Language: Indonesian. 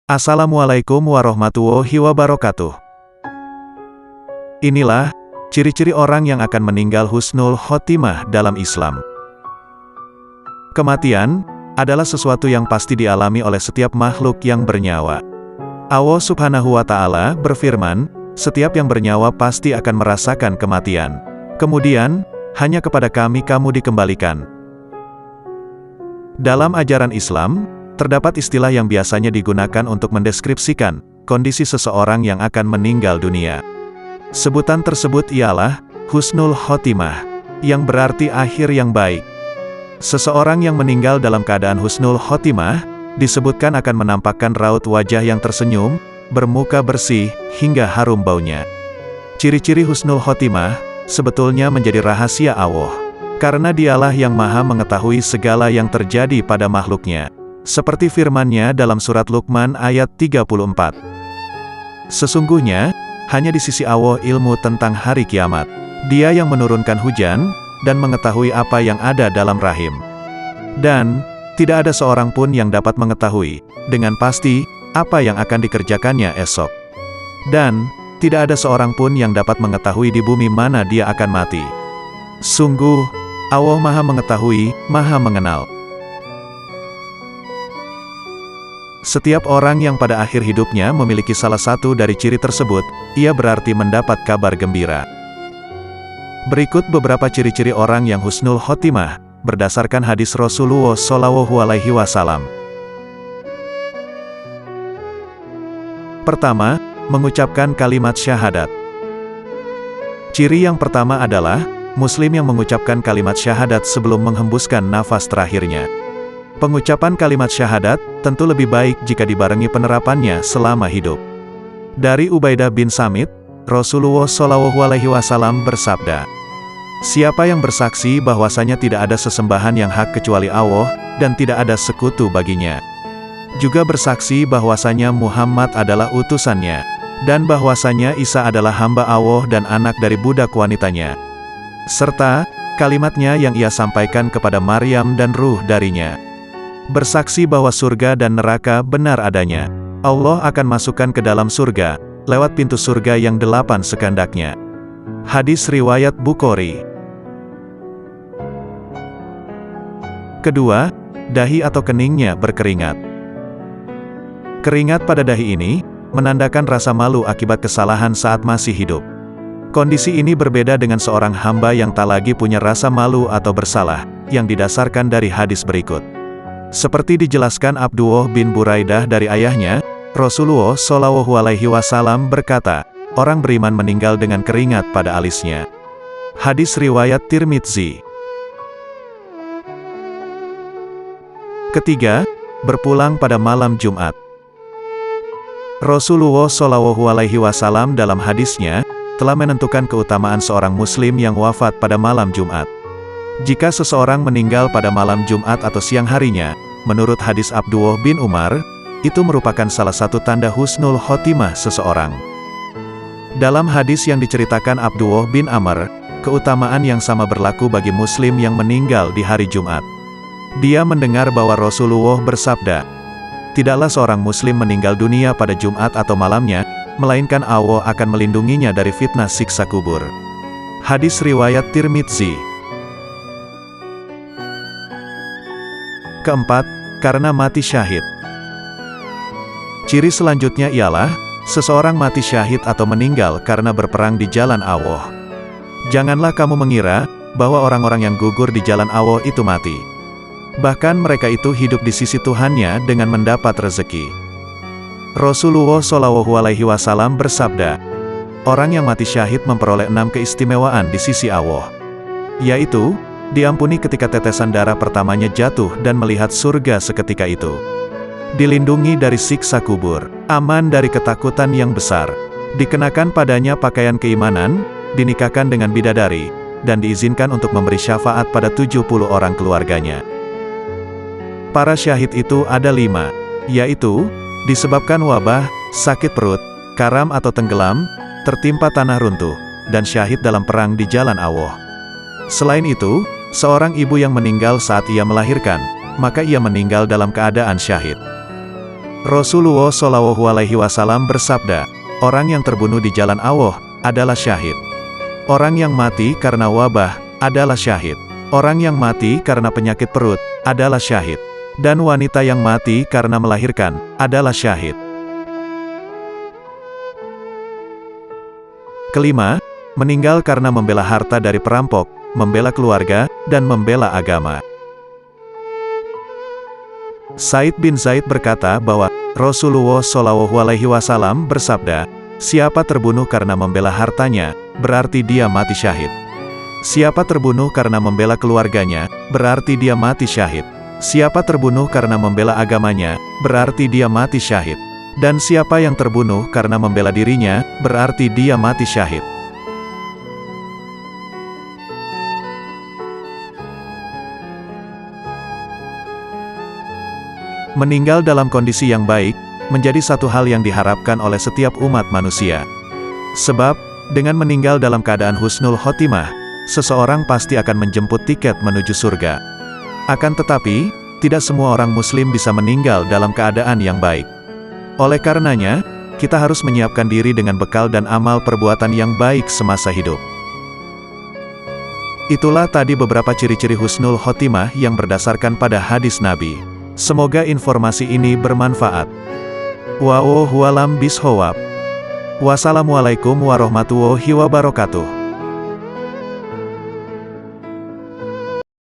Assalamualaikum warahmatullahi wabarakatuh. Inilah ciri-ciri orang yang akan meninggal husnul khotimah dalam Islam. Kematian adalah sesuatu yang pasti dialami oleh setiap makhluk yang bernyawa. Allah Subhanahu wa Ta'ala berfirman, "Setiap yang bernyawa pasti akan merasakan kematian. Kemudian, hanya kepada Kami kamu dikembalikan." Dalam ajaran Islam, terdapat istilah yang biasanya digunakan untuk mendeskripsikan kondisi seseorang yang akan meninggal dunia. Sebutan tersebut ialah husnul khotimah, yang berarti akhir yang baik. Seseorang yang meninggal dalam keadaan husnul khotimah, disebutkan akan menampakkan raut wajah yang tersenyum, bermuka bersih, hingga harum baunya. Ciri-ciri husnul khotimah sebetulnya menjadi rahasia Allah, karena Dialah yang Maha mengetahui segala yang terjadi pada makhluknya. Seperti firman-Nya dalam surat Luqman ayat 34. Sesungguhnya, hanya di sisi Allah ilmu tentang hari kiamat. Dia yang menurunkan hujan, dan mengetahui apa yang ada dalam rahim. Dan, tidak ada seorang pun yang dapat mengetahui, dengan pasti, apa yang akan dikerjakannya esok. Dan, tidak ada seorang pun yang dapat mengetahui di bumi mana dia akan mati. Sungguh, Allah Maha mengetahui, Maha mengenal. Setiap orang yang pada akhir hidupnya memiliki salah satu dari ciri tersebut, ia berarti mendapat kabar gembira. Berikut beberapa ciri-ciri orang yang husnul khotimah, berdasarkan hadis Rasulullah SAW. Pertama, mengucapkan kalimat syahadat. Ciri yang pertama adalah, Muslim yang mengucapkan kalimat syahadat sebelum menghembuskan nafas terakhirnya. Pengucapan kalimat syahadat tentu lebih baik jika dibarengi penerapannya selama hidup. Dari Ubaidah bin Samit, Rasulullah SAW bersabda, "Siapa yang bersaksi bahwasanya tidak ada sesembahan yang hak kecuali Allah, dan tidak ada sekutu baginya. Juga bersaksi bahwasanya Muhammad adalah utusannya, dan bahwasanya Isa adalah hamba Allah dan anak dari budak wanitanya. Serta, kalimatnya yang ia sampaikan kepada Maryam dan ruh darinya. Bersaksi bahwa surga dan neraka benar adanya. Allah akan masukkan ke dalam surga, lewat pintu surga yang 8 sekandaknya." Hadis riwayat Bukhari. Kedua, dahi atau keningnya berkeringat. Keringat pada dahi ini, menandakan rasa malu akibat kesalahan saat masih hidup. Kondisi ini berbeda dengan seorang hamba yang tak lagi punya rasa malu atau bersalah, yang didasarkan dari hadis berikut. Seperti dijelaskan Abdullah bin Buraidah dari ayahnya, Rasulullah SAW berkata, orang beriman meninggal dengan keringat pada alisnya. Hadis riwayat Tirmidzi. Ketiga, berpulang pada malam Jumat. Rasulullah SAW dalam hadisnya, telah menentukan keutamaan seorang muslim yang wafat pada malam Jumat. Jika seseorang meninggal pada malam Jumat atau siang harinya, menurut hadis Abdullah bin Umar, itu merupakan salah satu tanda husnul khotimah seseorang. Dalam hadis yang diceritakan Abdullah bin Amr, keutamaan yang sama berlaku bagi muslim yang meninggal di hari Jumat. Dia mendengar bahwa Rasulullah bersabda, "Tidaklah seorang muslim meninggal dunia pada Jumat atau malamnya, melainkan Allah akan melindunginya dari fitnah siksa kubur." Hadis riwayat Tirmidzi. Keempat, karena mati syahid. Ciri selanjutnya ialah, seseorang mati syahid atau meninggal karena berperang di jalan Allah. Janganlah kamu mengira, bahwa orang-orang yang gugur di jalan Allah itu mati. Bahkan mereka itu hidup di sisi Tuhannya dengan mendapat rezeki. Rasulullah SAW bersabda, orang yang mati syahid memperoleh 6 keistimewaan di sisi Allah. Yaitu, diampuni ketika tetesan darah pertamanya jatuh dan melihat surga seketika itu. Dilindungi dari siksa kubur, aman dari ketakutan yang besar, dikenakan padanya pakaian keimanan, dinikahkan dengan bidadari, dan diizinkan untuk memberi syafaat pada 70 orang keluarganya. Para syahid itu ada 5, yaitu, disebabkan wabah, sakit perut, karam atau tenggelam, tertimpa tanah runtuh, dan syahid dalam perang di jalan Allah. Selain itu, seorang ibu yang meninggal saat ia melahirkan, maka ia meninggal dalam keadaan syahid. Rasulullah Shallallahu Alaihi Wasallam bersabda, orang yang terbunuh di jalan Allah adalah syahid. Orang yang mati karena wabah adalah syahid. Orang yang mati karena penyakit perut adalah syahid. Dan wanita yang mati karena melahirkan adalah syahid. Kelima, meninggal karena membela harta dari perampok, membela keluarga, dan membela agama. Said bin Zaid berkata bahwa Rasulullah Shallallahu Alaihi Wasallam bersabda, siapa terbunuh karena membela hartanya, berarti dia mati syahid. Siapa terbunuh karena membela keluarganya, berarti dia mati syahid. Siapa terbunuh karena membela agamanya, berarti dia mati syahid. Dan siapa yang terbunuh karena membela dirinya, berarti dia mati syahid. Meninggal dalam kondisi yang baik, menjadi satu hal yang diharapkan oleh setiap umat manusia. Sebab, dengan meninggal dalam keadaan husnul khotimah, seseorang pasti akan menjemput tiket menuju surga. Akan tetapi, tidak semua orang muslim bisa meninggal dalam keadaan yang baik. Oleh karenanya, kita harus menyiapkan diri dengan bekal dan amal perbuatan yang baik semasa hidup. Itulah tadi beberapa ciri-ciri husnul khotimah yang berdasarkan pada hadis Nabi. Semoga informasi ini bermanfaat. Wallahu a'lam bishawab. Wassalamualaikum warahmatullahi wabarakatuh.